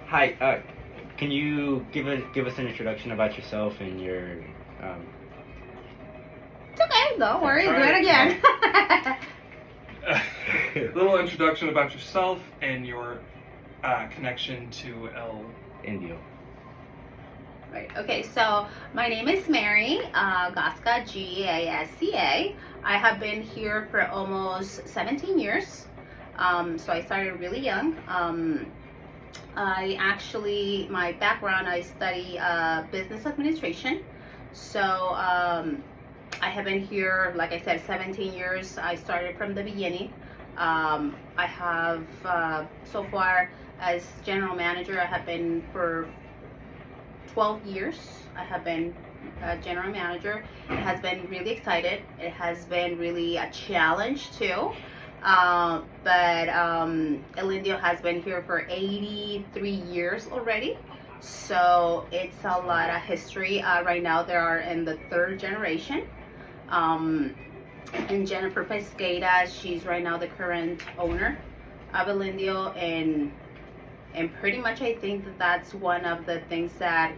Hi, can you give us an introduction about yourself and your um, It's okay, don't worry, do Try it again. A little introduction about yourself and your connection to El. Indio? Right, okay, so my name is Mary Gasca, Gasca. I have been here for almost 17 years. So I started really young. My background, I study business administration. So I have been here, like I said, 17 years. I started from the beginning. I have, so far as general manager, I have been for 12 years. I have been a general manager. It has been really excited. It has been really a challenge too. But El Indio has been here for 83 years already. So it's a lot of history. Right now they are in the third generation. And Jennifer Pesqueira, she's right now the current owner of El Indio, and pretty much I think that that's one of the things that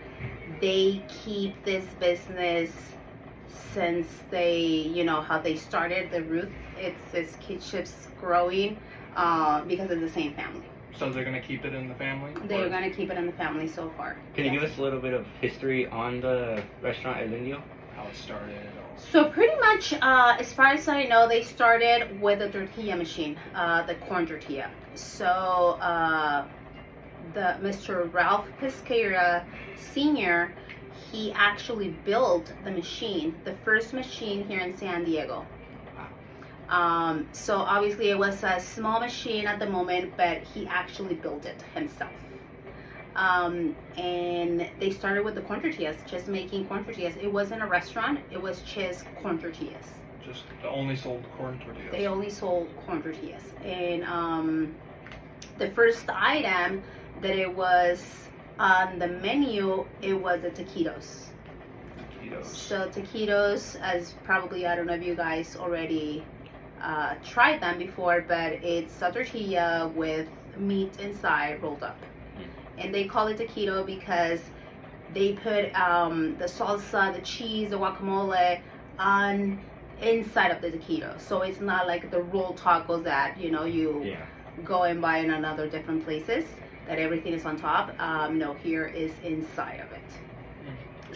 they keep this business since they, how they started the root. It keeps growing because it's the same family. So they're going to keep it in the family? They're going to keep it in the family so far. Can you give us a little bit of history on the restaurant El Indio? How it started? So pretty much, as far as I know, they started with a tortilla machine, the corn tortilla. So the Mr. Ralph Pesqueira Sr., he actually built the machine, the first machine here in San Diego. So obviously it was a small machine at the moment, but he actually built it himself. And they started with the corn tortillas, just making corn tortillas. It wasn't a restaurant, it was just corn tortillas. Just only sold corn tortillas? They only sold corn tortillas. And the first item that it was on the menu, it was the taquitos. Taquitos. So taquitos, as probably, I don't know if you guys already tried them before, but it's a tortilla with meat inside rolled up. And they call it taquito because they put the salsa, the cheese, the guacamole on inside of the taquito. So it's not like the rolled tacos that you go and buy in another different places, that everything is on top. No, here is inside of it.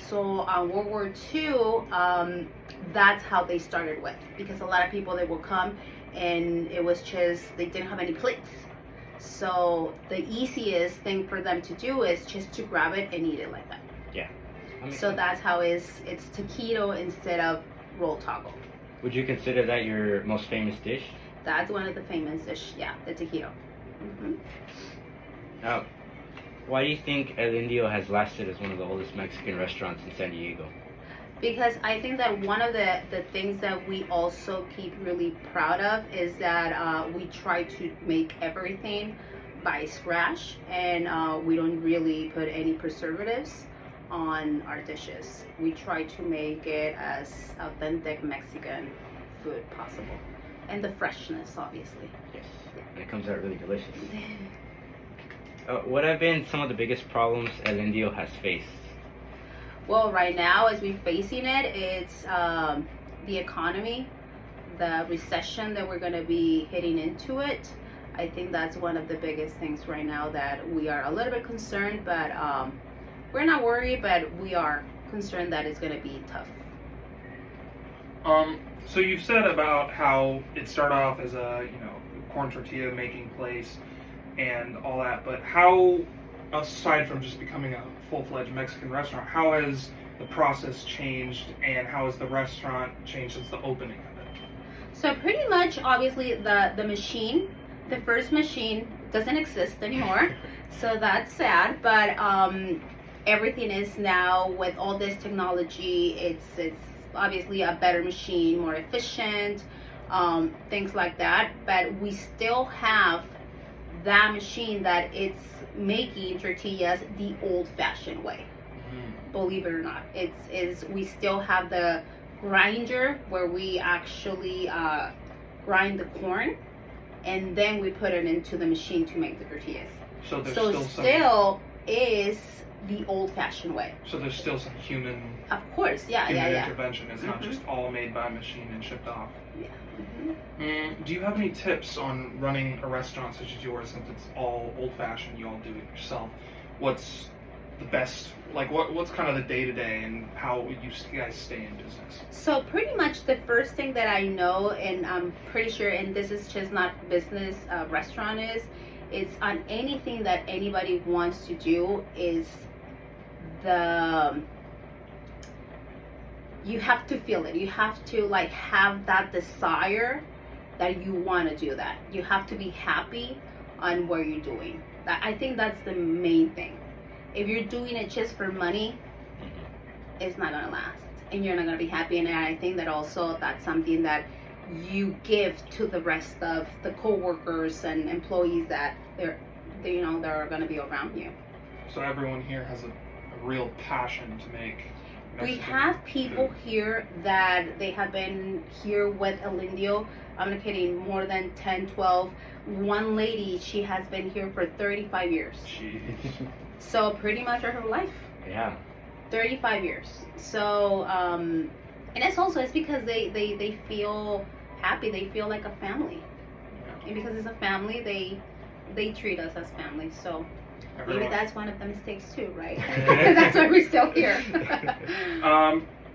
So on World War II, that's how they started with, because a lot of people, they will come and it was just, they didn't have any plates. So the easiest thing for them to do is just to grab it and eat it like that. Yeah. So that's how it's taquito instead of rolled taco. Would you consider that your most famous dish? That's one of the famous dish, yeah, the taquito. Now, why do you think El Indio has lasted as one of the oldest Mexican restaurants in San Diego? Because I think that one of the things that we also keep really proud of is that we try to make everything by scratch, and we don't really put any preservatives on our dishes. We try to make it as authentic Mexican food possible, and the freshness, obviously. Yes, and it comes out really delicious. What have been some of the biggest problems El Indio has faced? Well, right now, as we're facing it, it's the economy, the recession that we're going to be hitting into it. I think that's one of the biggest things right now that we are a little bit concerned, but we're not worried, but we are concerned that it's going to be tough. So you've said about how it started off as a corn tortilla making place and all that, but how, aside from just becoming a full-fledged Mexican restaurant, how has the process changed, and how has the restaurant changed since the opening of it? So pretty much, obviously, the machine, the first machine, doesn't exist anymore. So that's sad, but everything is now, with all this technology, it's obviously a better machine, more efficient, things like that. But we still have that machine that it's making tortillas the old-fashioned way. Believe it or not, we still have the grinder where we actually grind the corn, and then we put it into the machine to make the tortillas. So there's So still some. still is the old-fashioned way. So there's still some human Of course, yeah. intervention. It's not Mhm. just all made by machine and shipped off. Yeah. Mhm. Do you have any tips on running a restaurant such as yours, since it's all old-fashioned, you all do it yourself? What's the best, like what's kind of the day-to-day and how you guys stay in business? So pretty much the first thing that I know, and I'm pretty sure, and this is just not business, restaurant is, it's on anything that anybody wants to do is you have to feel it. You have to like have that desire that you want to do that. You have to be happy on what you're doing. I think that's the main thing. If you're doing it just for money, it's not gonna last, and you're not gonna be happy. And I think that also that's something that you give to the rest of the co-workers and employees that they're gonna be around you. So everyone here has a real passion to make We Mexican have people food. here that they have been here with El Indio. I'm not kidding, more than 10, 12. One lady, she has been here for 35 years. Jeez. So pretty much her whole life. Yeah. 35 years. So, and it's because they feel happy. They feel like a family. Yeah. And because it's a family, they treat us as family. So maybe Everyone. that's one of the mistakes too, right? That's why we're still here.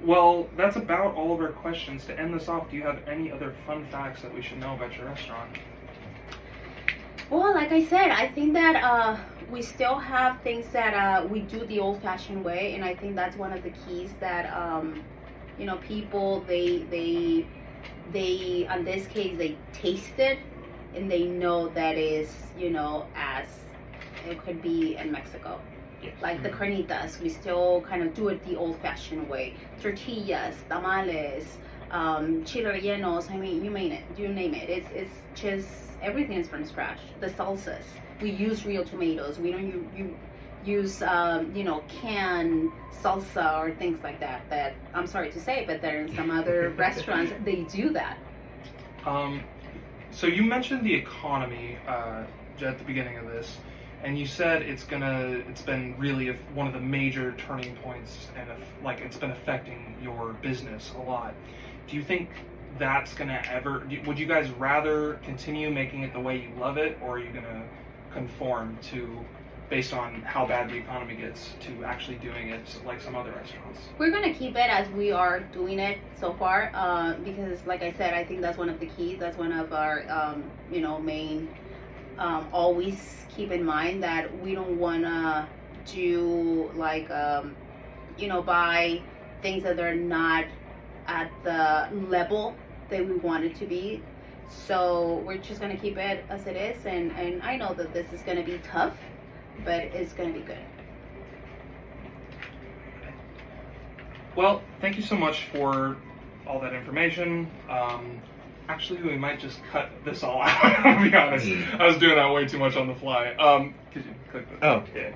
Well, that's about all of our questions. To end this off, do you have any other fun facts that we should know about your restaurant? Well, like I said, I think that we still have things that we do the old-fashioned way, and I think that's one of the keys that people they in this case they taste it and they know that is as it could be in Mexico. Yes. Like the carnitas, we still kind of do it the old-fashioned way. Tortillas, tamales, chile rellenos. I mean, you name it. It's just everything is from scratch. The salsas, we use real tomatoes. We don't use canned salsa or things like that. That I'm sorry to say, but there in some other restaurants they do that. So you mentioned the economy at the beginning of this, and you said it's been really one of the major turning points, and it's been affecting your business a lot. Do you think that's would you guys rather continue making it the way you love it, or are you gonna conform to, based on how bad the economy gets, to actually doing it like some other restaurants? We're gonna keep it as we are doing it so far, because like I said, I think that's one of the keys. That's one of our main. Always keep in mind that we don't wanna do buy things that are not at the level that we want it to be. So we're just gonna keep it as it is, and I know that this is gonna be tough, but it's gonna be good. Well, thank you so much for all that information. Actually, we might just cut this all out, I'll be honest. I was doing that way too much on the fly. Could you click this? Oh, yeah.